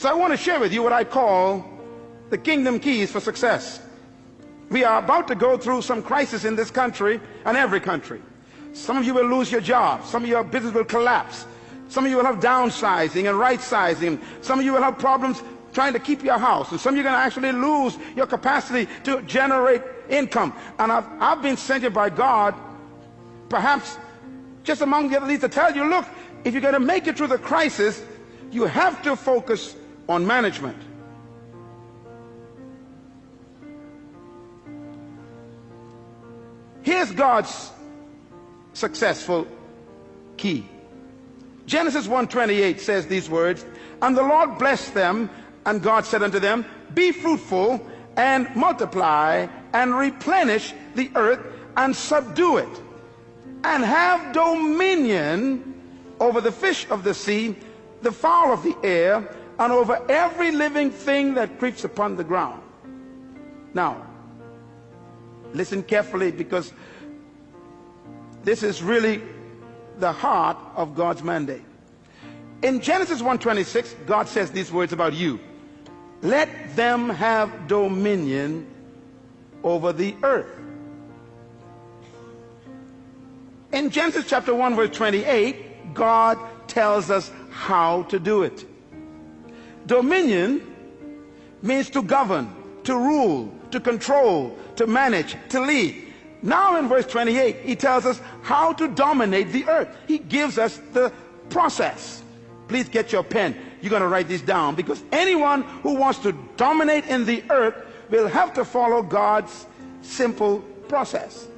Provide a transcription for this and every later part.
So I want to share with you what I call the kingdom keys for success. We are about to go through some crisis in this country and every country. Some of you will lose your job. Some of your business will collapse. Some of you will have downsizing and right-sizing. Some of you will have problems trying to keep your house. And some of you are going to actually lose your capacity to generate income. And I've been sent here by God, perhaps just among the other leaders, to tell you, look, if you're going to make it through the crisis, you have to focus on management. Here's God's successful key. Genesis 1:28 says these words, and the Lord blessed them, and God said unto them, be fruitful and multiply and replenish the earth and subdue it, and have dominion over the fish of the sea, the fowl of the air, and over every living thing that creeps upon the ground. Now, listen carefully, because this is really the heart of God's mandate. In Genesis 1:26, God says these words about you. Let them have dominion over the earth. In Genesis chapter 1 verse 28, God tells us how to do it. Dominion means to govern, to rule, to control, to manage, to lead. Now in verse 28, he tells us how to dominate the earth. He gives us the process. Please get your pen. You're going to write this down, because anyone who wants to dominate in the earth will have to follow God's simple process.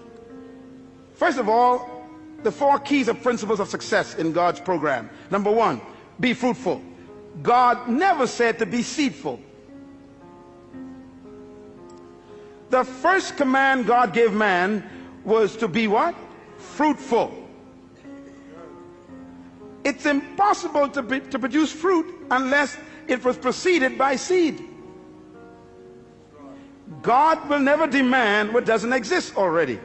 First of all, the 4 keys or principles of success in God's program. Number 1, be fruitful. God never said to be seedful. The first command God gave man was to be what? Fruitful. It's impossible to produce fruit unless it was preceded by seed. God will never demand what doesn't exist already.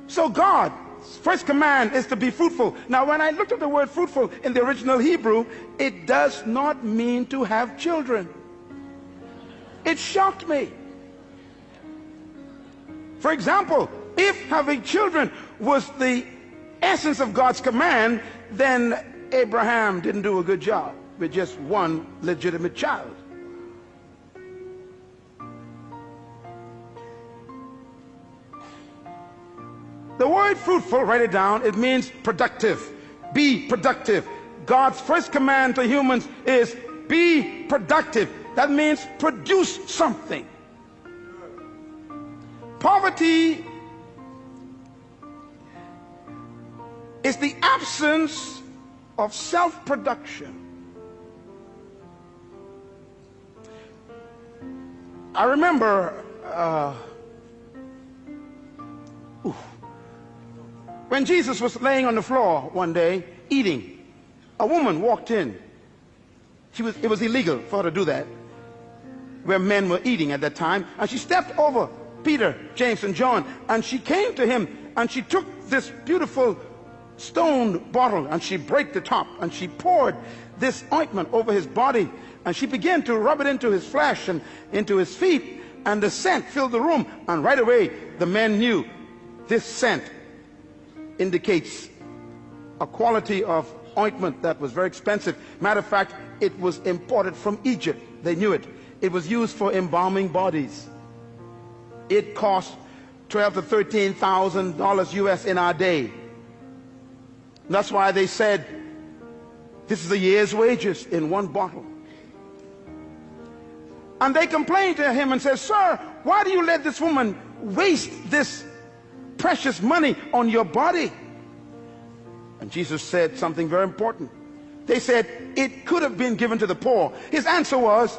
So God's first command is to be fruitful. Now, when I looked at the word fruitful in the original Hebrew, it does not mean to have children. It shocked me. For example, if having children was the essence of God's command, then Abraham didn't do a good job with just one legitimate child. The word fruitful, write it down, it means productive. Be productive. God's first command to humans is be productive. That means produce something. Poverty is the absence of self-production. I remember when Jesus was laying on the floor one day eating, a woman walked in. It was illegal for her to do that, where men were eating at that time, and she stepped over Peter, James, and John, and she came to him, and she took this beautiful stone bottle, and she broke the top, and she poured this ointment over his body, and she began to rub it into his flesh and into his feet, and the scent filled the room. And right away the men knew this scent indicates a quality of ointment that was very expensive. Matter of fact, it was imported from Egypt. They knew it. It was used for embalming bodies. It cost $12,000 to $13,000 US in our day. That's why they said this is a year's wages in one bottle. And they complained to him and said, sir, why do you let this woman waste this precious money on your body? And Jesus said something very important. They said it could have been given to the poor. His answer was,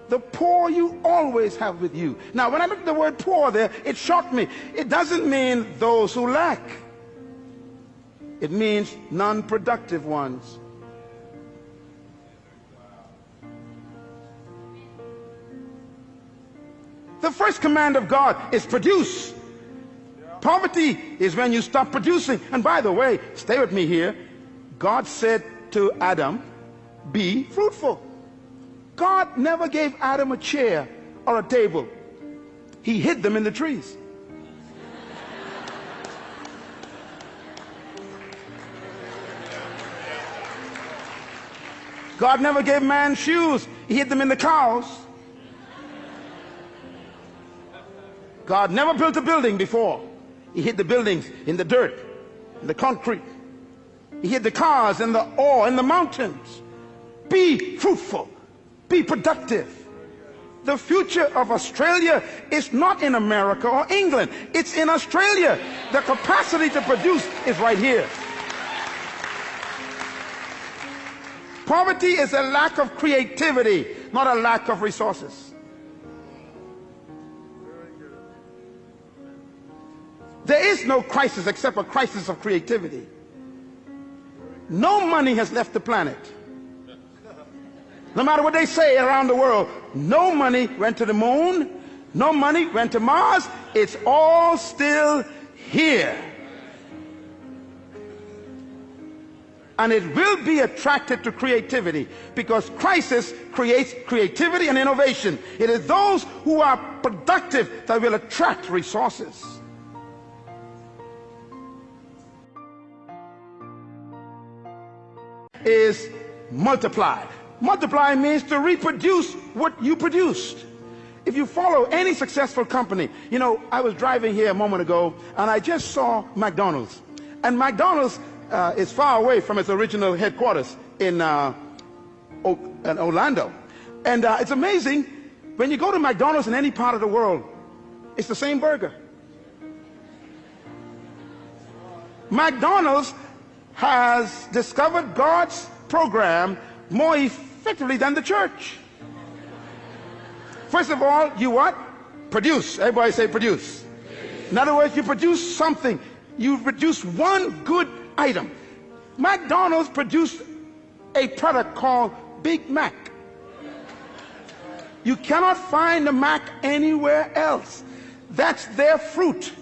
the poor you always have with you. Now, when I looked at the word poor there, it shocked me. It doesn't mean those who lack. It means non-productive ones. The first command of God is produce. Poverty is when you stop producing. And by the way, stay with me here. God said to Adam, be fruitful. God never gave Adam a chair or a table. He hid them in the trees. God never gave man shoes. He hid them in the cows. God never built a building before. He hid the buildings in the dirt, in the concrete. He hid the cars in the ore, in the mountains. Be fruitful. Be productive. The future of Australia is not in America or England. It's in Australia. The capacity to produce is right here. Poverty is a lack of creativity, not a lack of resources. There is no crisis except a crisis of creativity. No money has left the planet. No matter what they say around the world, no money went to the moon, no money went to Mars. It's all still here. And it will be attracted to creativity, because crisis creates creativity and innovation. It is those who are productive that will attract resources. Is multiply. Multiply means to reproduce what you produced. If you follow any successful company, you know, I was driving here a moment ago and I just saw McDonald's. And McDonald's is far away from its original headquarters in Orlando. And it's amazing, when you go to McDonald's in any part of the world, it's the same burger. McDonald's has discovered God's program more effectively than the church. First of all, you what? Produce. Everybody say produce. In other words, you produce something. You produce one good item. McDonald's produced a product called Big Mac. You cannot find the Mac anywhere else. That's their fruit.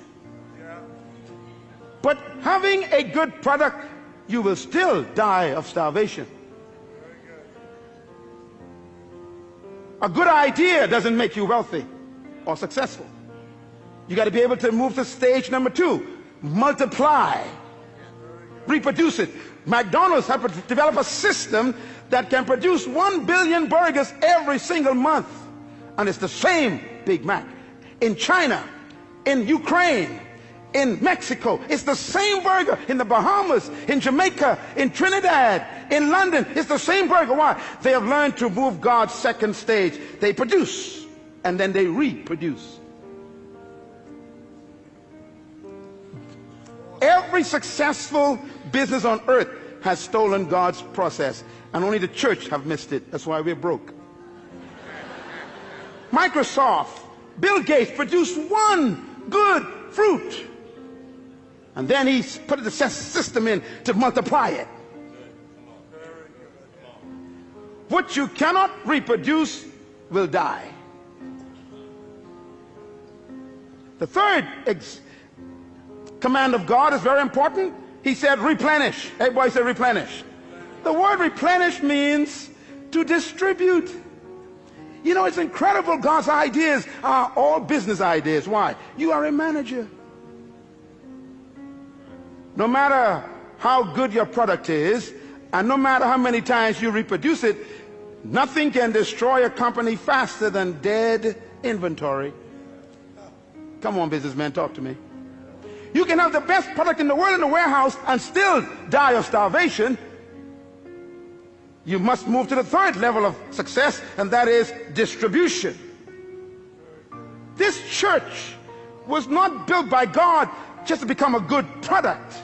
But having a good product, you will still die of starvation. A good idea doesn't make you wealthy or successful. You got to be able to move to stage number 2. Multiply. Reproduce it. McDonald's have to develop a system that can produce 1 billion burgers every single month. And it's the same Big Mac. In China, in Ukraine, in Mexico, it's the same burger. In the Bahamas, in Jamaica, in Trinidad, in London, it's the same burger. Why? They have learned to move God's second stage. They produce and then they reproduce. Every successful business on earth has stolen God's process, and only the church have missed it. That's why we're broke. Microsoft, Bill Gates produced one good fruit, and then he put the system in to multiply it. What you cannot reproduce will die. The third command of God is very important. He said replenish. Everybody say replenish. The word replenish means to distribute. You know, it's incredible. God's ideas are all business ideas. Why? You are a manager. No matter how good your product is, and no matter how many times you reproduce it, nothing can destroy a company faster than dead inventory. Come on, businessmen, talk to me. You can have the best product in the world in the warehouse and still die of starvation. You must move to the third level of success, and that is distribution. This church was not built by God just to become a good product.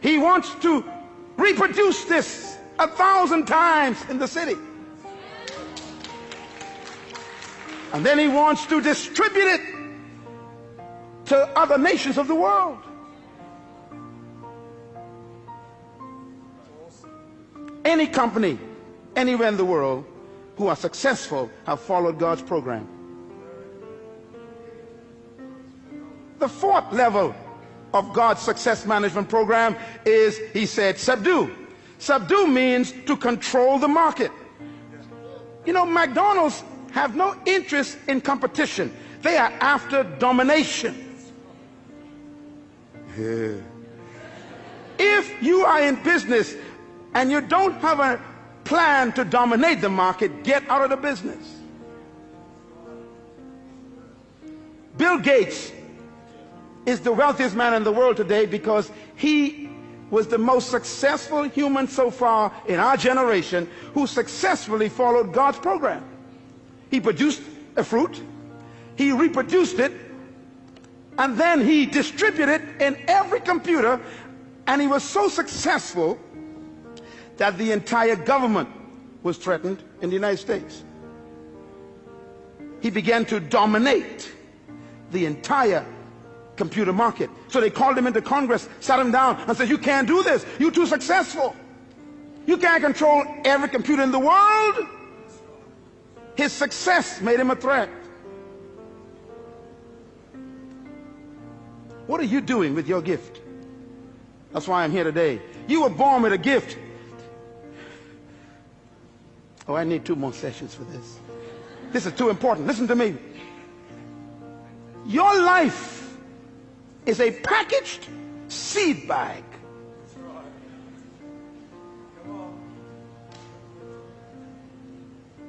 He wants to reproduce this 1,000 times in the city. And then he wants to distribute it to other nations of the world. Any company, anywhere in the world, who are successful have followed God's program. The fourth level of God's success management program is, he said, subdue. Subdue means to control the market. You know, McDonald's have no interest in competition. They are after domination. Yeah. If you are in business and you don't have a plan to dominate the market, get out of the business. Bill Gates is the wealthiest man in the world today because he was the most successful human so far in our generation who successfully followed God's program. He produced a fruit, he reproduced it, and then he distributed it in every computer, and he was so successful that the entire government was threatened in the United States. He began to dominate the entire computer market. So they called him into Congress, sat him down, and said, "You can't do this. You're too successful. You can't control every computer in the world." His success made him a threat. What are you doing with your gift? That's why I'm here today. You were born with a gift. Oh, I need 2 more sessions for this. This is too important. Listen to me. Your life is a packaged seed bag.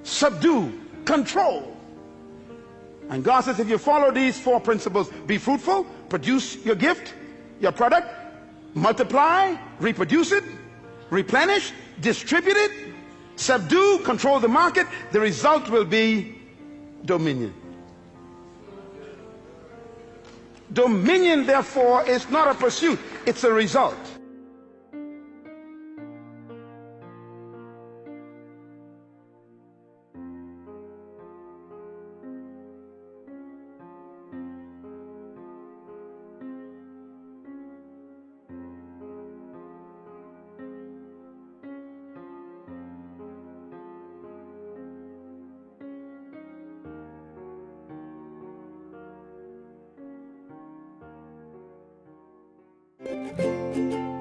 Subdue, control. And God says if you follow these 4 principles, be fruitful, produce your gift, your product, multiply, reproduce it, replenish, distribute it, subdue, control the market, the result will be dominion. Dominion, therefore, is not a pursuit, it's a result. Thank you.